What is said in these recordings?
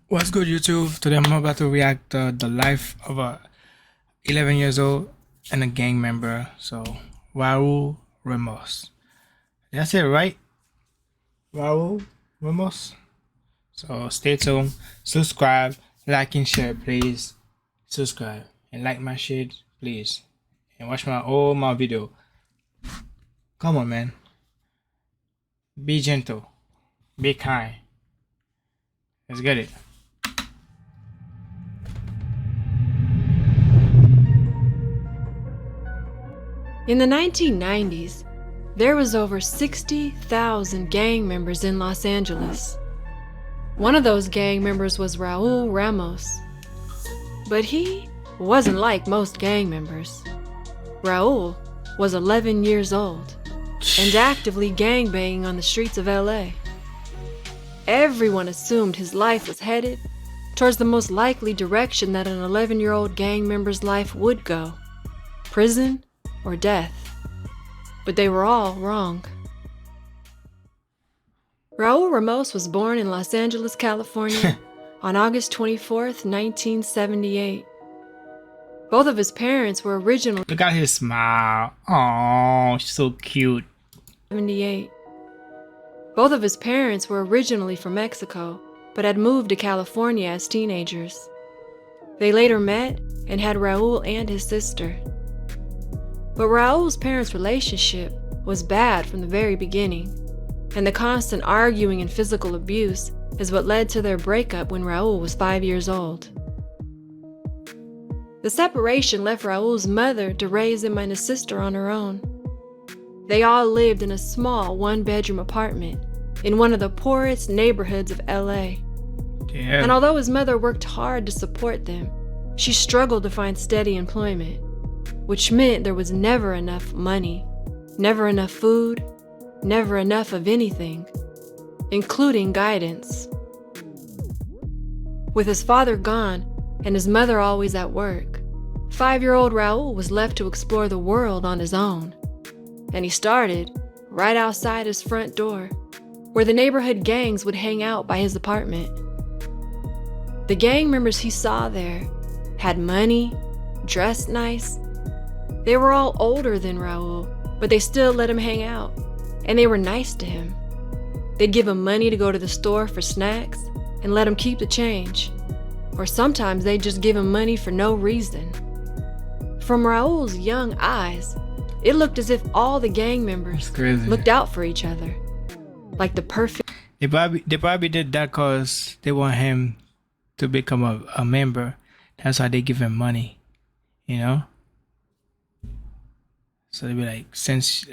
What's good, YouTube? Today I'm about to react to the life of a 11 years old and a gang member. So Raul Ramos. Did I say it right? Raul Ramos. So stay tuned, subscribe, like and share, please. Subscribe and like my shit, please. And watch all my video. Come on, man. Be gentle. Be kind. Let's get it. In the 1990s, there was over 60,000 gang members in Los Angeles. One of those gang members was Raul Ramos. But he wasn't like most gang members. Raul was 11 years old and actively gangbanging on the streets of LA. Everyone assumed his life was headed towards the most likely direction that an 11-year-old gang member's life would go: prison or death. But they were all wrong. Raul Ramos was born in Los Angeles, California on August 24th, 1978. Both of his parents were originally Look at his smile. Oh, so cute. 78. Both of his parents were originally from Mexico, but had moved to California as teenagers. They later met and had Raul and his sister. But Raul's parents' relationship was bad from the very beginning, and the constant arguing and physical abuse is what led to their breakup when Raul was 5 years old. The separation left Raul's mother to raise him and his sister on her own. They all lived in a small one-bedroom apartment in one of the poorest neighborhoods of LA. Yeah. And although his mother worked hard to support them, she struggled to find steady employment, which meant there was never enough money, never enough food, never enough of anything, including guidance. With his father gone and his mother always at work, 5-year-old Raul was left to explore the world on his own. And he started right outside his front door, where the neighborhood gangs would hang out by his apartment. The gang members he saw there had money, dressed nice. They were all older than Raul, but they still let him hang out, and they were nice to him. They'd give him money to go to the store for snacks and let him keep the change, or sometimes they'd just give him money for no reason. From Raul's young eyes, it looked as if all the gang members looked out for each other, like the perfect. They probably did that because they want him to become a member. That's why they give him money, you know? So they be like, since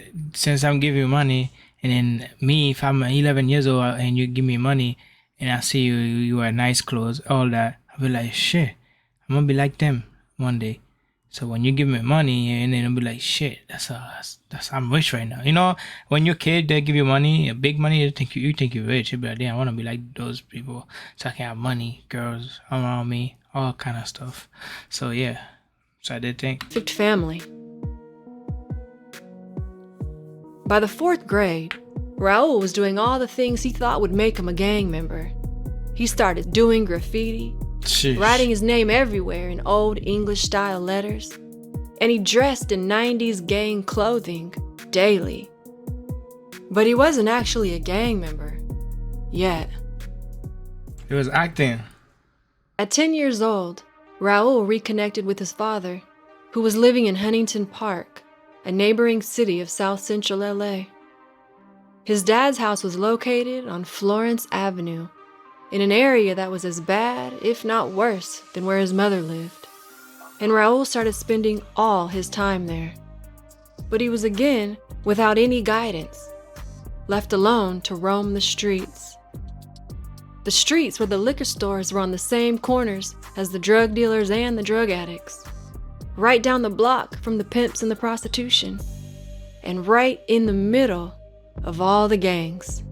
I'm giving you money, and then me, if I'm 11 years old and you give me money, and I see you wear nice clothes, all that, I'll be like, shit, I'm gonna be like them one day. So when you give me money, and then I'll be like, shit, that's I'm rich right now. You know, when you're a kid, they give you money, big money, you think you're rich. You be like, damn, I wanna be like those people, so I can have money, girls around me, all kind of stuff. So yeah, so I did think. Perfect family. By the 4th grade, Raul was doing all the things he thought would make him a gang member. He started doing graffiti, Sheesh. writing his name everywhere in old English-style letters, and he dressed in 90s gang clothing daily. But he wasn't actually a gang member yet. He was acting. At 10 years old, Raul reconnected with his father, who was living in Huntington Park, a neighboring city of South Central LA. His dad's house was located on Florence Avenue, in an area that was as bad, if not worse, than where his mother lived. And Raul started spending all his time there. But he was again without any guidance, left alone to roam the streets. The streets where the liquor stores were on the same corners as the drug dealers and the drug addicts. Right down the block from the pimps and the prostitution, and right in the middle of all the gangs.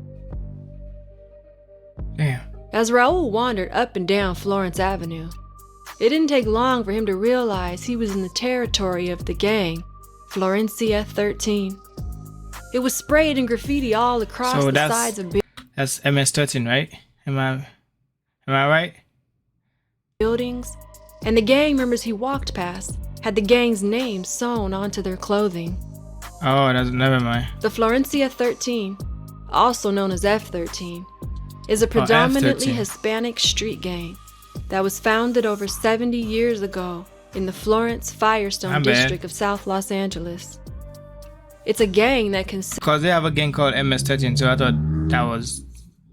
Damn. As Raul wandered up and down Florence Avenue, it didn't take long for him to realize he was in the territory of the gang, Florencia 13. It was sprayed in graffiti all across the sides of buildings. That's MS-13, right? Am I right? buildings, and the gang members he walked past had the gang's name sewn onto their clothing. Oh, that's never mind. The Florencia 13, also known as F13, is a predominantly F13. Hispanic street gang that was founded over 70 years ago in the Florence Firestone My bad. district of South Los Angeles. It's a gang that consists Because they have a gang called MS-13, so I thought that was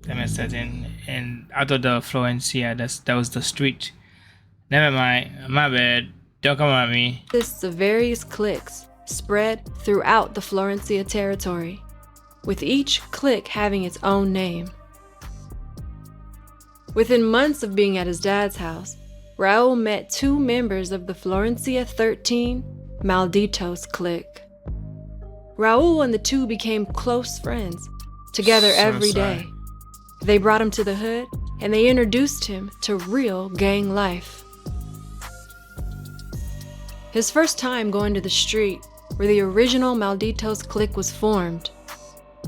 MS-13. And I thought the Florencia, that was the street. Never mind. My bad. Don't come at me. of various cliques spread throughout the Florencia territory, with each clique having its own name. Within months of being at his dad's house, Raul met two members of the Florencia 13 Malditos clique. Raul and the two became close friends, together So every sad. day. They brought him to the hood, and they introduced him to real gang life. His first time going to the street where the original Malditos clique was formed.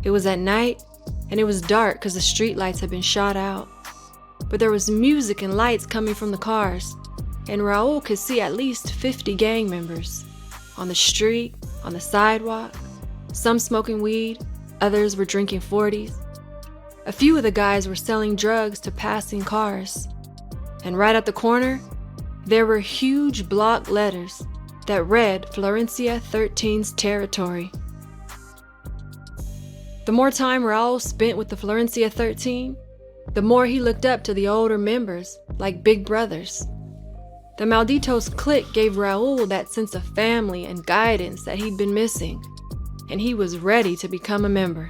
It was at night, and it was dark because the street lights had been shot out. But there was music and lights coming from the cars, and Raul could see at least 50 gang members. On the street, on the sidewalk, some smoking weed, others were drinking 40s. A few of the guys were selling drugs to passing cars. And right at the corner, there were huge block letters that read Florencia 13's territory. The more time Raul spent with the Florencia 13, the more he looked up to the older members like big brothers. The Malditos clique gave Raul that sense of family and guidance that he'd been missing, and he was ready to become a member.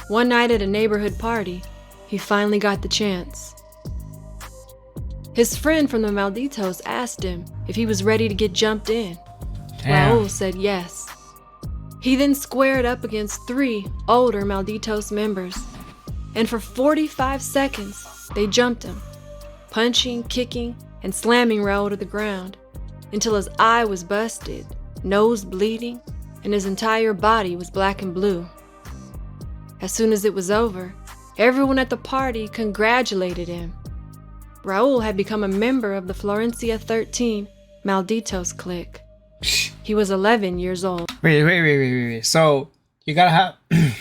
One night at a neighborhood party, he finally got the chance. His friend from the Malditos asked him if he was ready to get jumped in. Damn. Raul said yes. He then squared up against 3 older Malditos members, and for 45 seconds, they jumped him, punching, kicking, and slamming Raul to the ground until his eye was busted, nose bleeding, and his entire body was black and blue. As soon as it was over, everyone at the party congratulated him. Raul had become a member of the Florencia 13 Malditos clique. He was 11 years old. Wait. So, you gotta have... you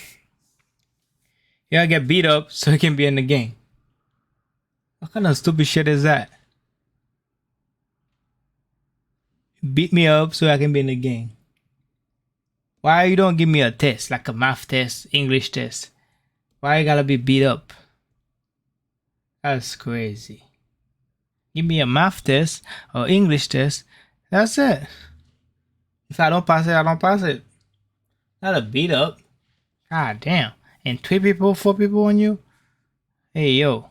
gotta get beat up so you can be in the gang. What kind of stupid shit is that? Beat me up so I can be in the gang. Why you don't give me a test, like a math test, English test? Why you gotta be beat up? That's crazy. Give me a math test or English test. That's it. If I don't pass it, I don't pass it. Not a beat up. God damn. And 3 people, 4 people on you? Hey, yo.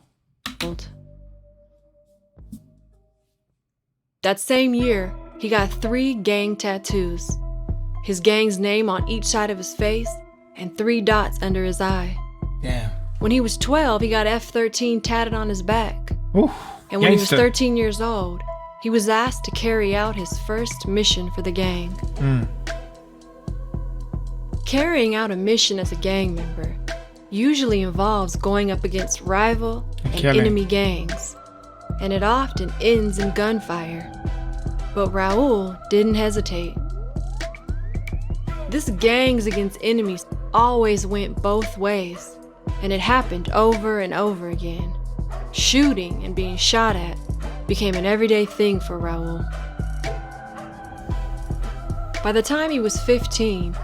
That same year, he got 3 gang tattoos. His gang's name on each side of his face and 3 dots under his eye. Damn. When he was 12, he got F13 tatted on his back. Ooh, And when he was gangster. 13 years old, he was asked to carry out his first mission for the gang. Carrying out a mission as a gang member usually involves going up against rival and Killing. enemy gangs, and it often ends in gunfire. But Raul didn't hesitate. This gangs against enemies always went both ways, and it happened over and over again. Shooting and being shot at became an everyday thing for Raul. By the time he was 15,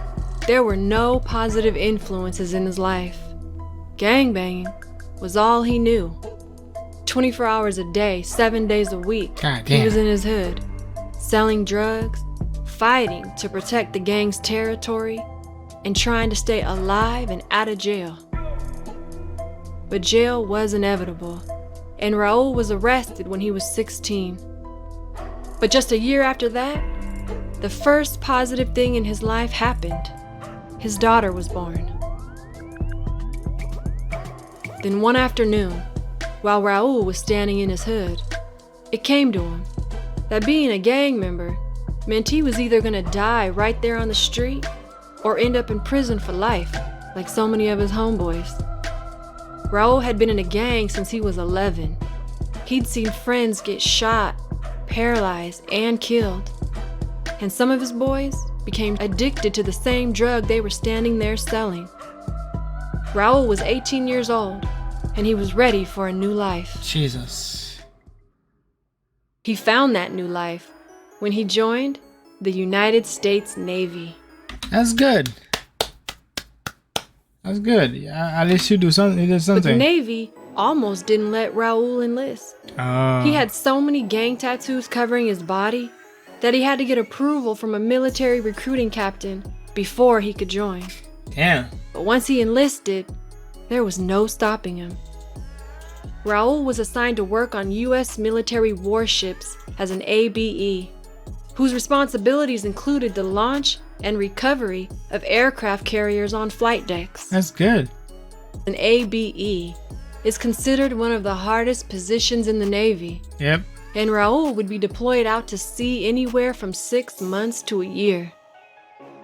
there were no positive influences in his life. Gangbanging was all he knew. 24 hours a day, 7 days a week, God he damn. was in his hood, selling drugs, fighting to protect the gang's territory, and trying to stay alive and out of jail. But jail was inevitable, and Raul was arrested when he was 16. But just a year after that, the first positive thing in his life happened. His daughter was born. Then one afternoon, while Raul was standing in his hood, it came to him that being a gang member meant he was either gonna die right there on the street or end up in prison for life, like so many of his homeboys. Raul had been in a gang since he was 11. He'd seen friends get shot, paralyzed, and killed. And some of his boys became addicted to the same drug they were standing there selling. Raul was 18 years old, and he was ready for a new life. Jesus. He found that new life when he joined the United States Navy. That's good. That's good. Yeah, at least you do something. You did But something. the Navy almost didn't let Raul enlist. He had so many gang tattoos covering his body that he had to get approval from a military recruiting captain before he could join. Damn. But once he enlisted, there was no stopping him. Raul was assigned to work on U.S. military warships as an ABE, whose responsibilities included the launch and recovery of aircraft carriers on flight decks. That's good. An ABE is considered one of the hardest positions in the Navy, Yep. and Raul would be deployed out to sea anywhere from 6 months to a year.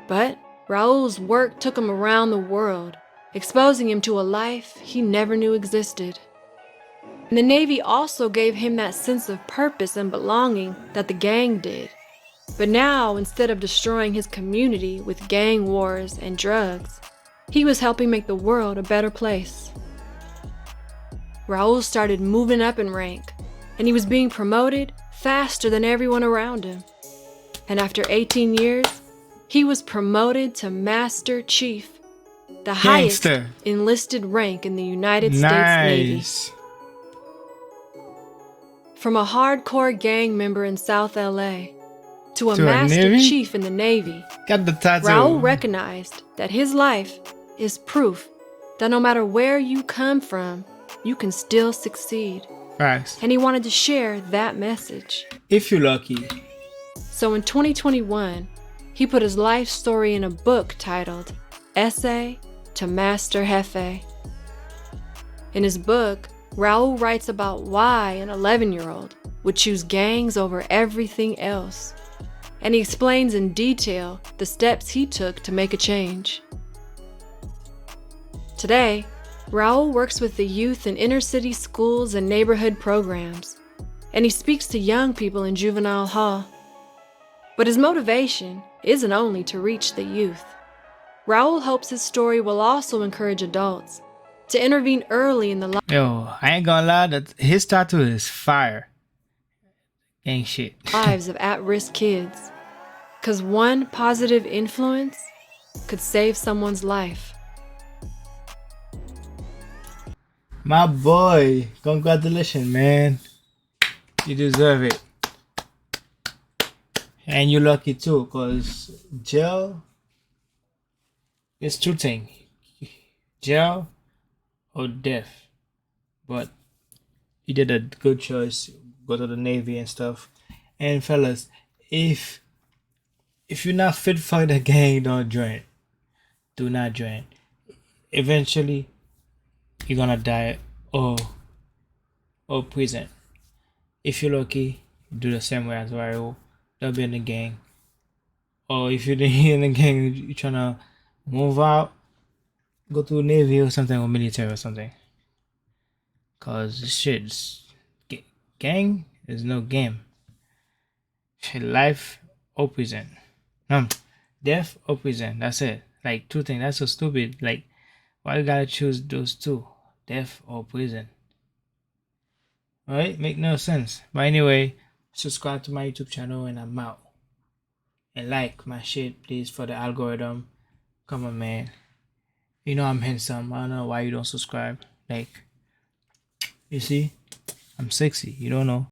But Raul's work took him around the world, exposing him to a life he never knew existed. And the Navy also gave him that sense of purpose and belonging that the gang did. But now, instead of destroying his community with gang wars and drugs, he was helping make the world a better place. Raul started moving up in rank, and he was being promoted faster than everyone around him. And after 18 years, he was promoted to Master Chief, the highest Gangster. enlisted rank in the United States Navy. Nice. From a hardcore gang member in South LA to a To a Master Navy? Chief in the Navy, Got the tattoo. Raul recognized that his life is proof that no matter where you come from, you can still succeed. Facts. And he wanted to share that message. If you're lucky. So in 2021, he put his life story in a book titled Essay to Master Jefe. In his book, Raul writes about why an 11-year-old would choose gangs over everything else. And he explains in detail the steps he took to make a change. Today, Raul works with the youth in inner-city schools and neighborhood programs, and he speaks to young people in juvenile hall. But his motivation isn't only to reach the youth. Raul hopes his story will also encourage adults to intervene early in the Yo, I ain't gonna lie, that his tattoo is fire. Ain't shit. lives of at-risk kids, because one positive influence could save someone's life. My boy, congratulations, man. You deserve it. And you're lucky too, because jail is two things. Jail or death. But you did a good choice. Go to the Navy and stuff. And fellas, if you're not fit for the gang, don't join. Do not join. Eventually, you're gonna die or prison. If you're lucky, do the same way as Raul. Don't be in the gang. Or if you're in the gang, you're trying to move out, go to the Navy or something, or military or something. Cause shit, gang is no game. Life or prison. Death or prison. That's it. Like two things. That's so stupid. Like, why you gotta choose those two? Death or prison? Right? Make no sense. But anyway, subscribe to my YouTube channel and I'm out. And like my shit, please, for the algorithm. Come on, man. You know I'm handsome. I don't know why you don't subscribe. Like, you see? I'm sexy. You don't know.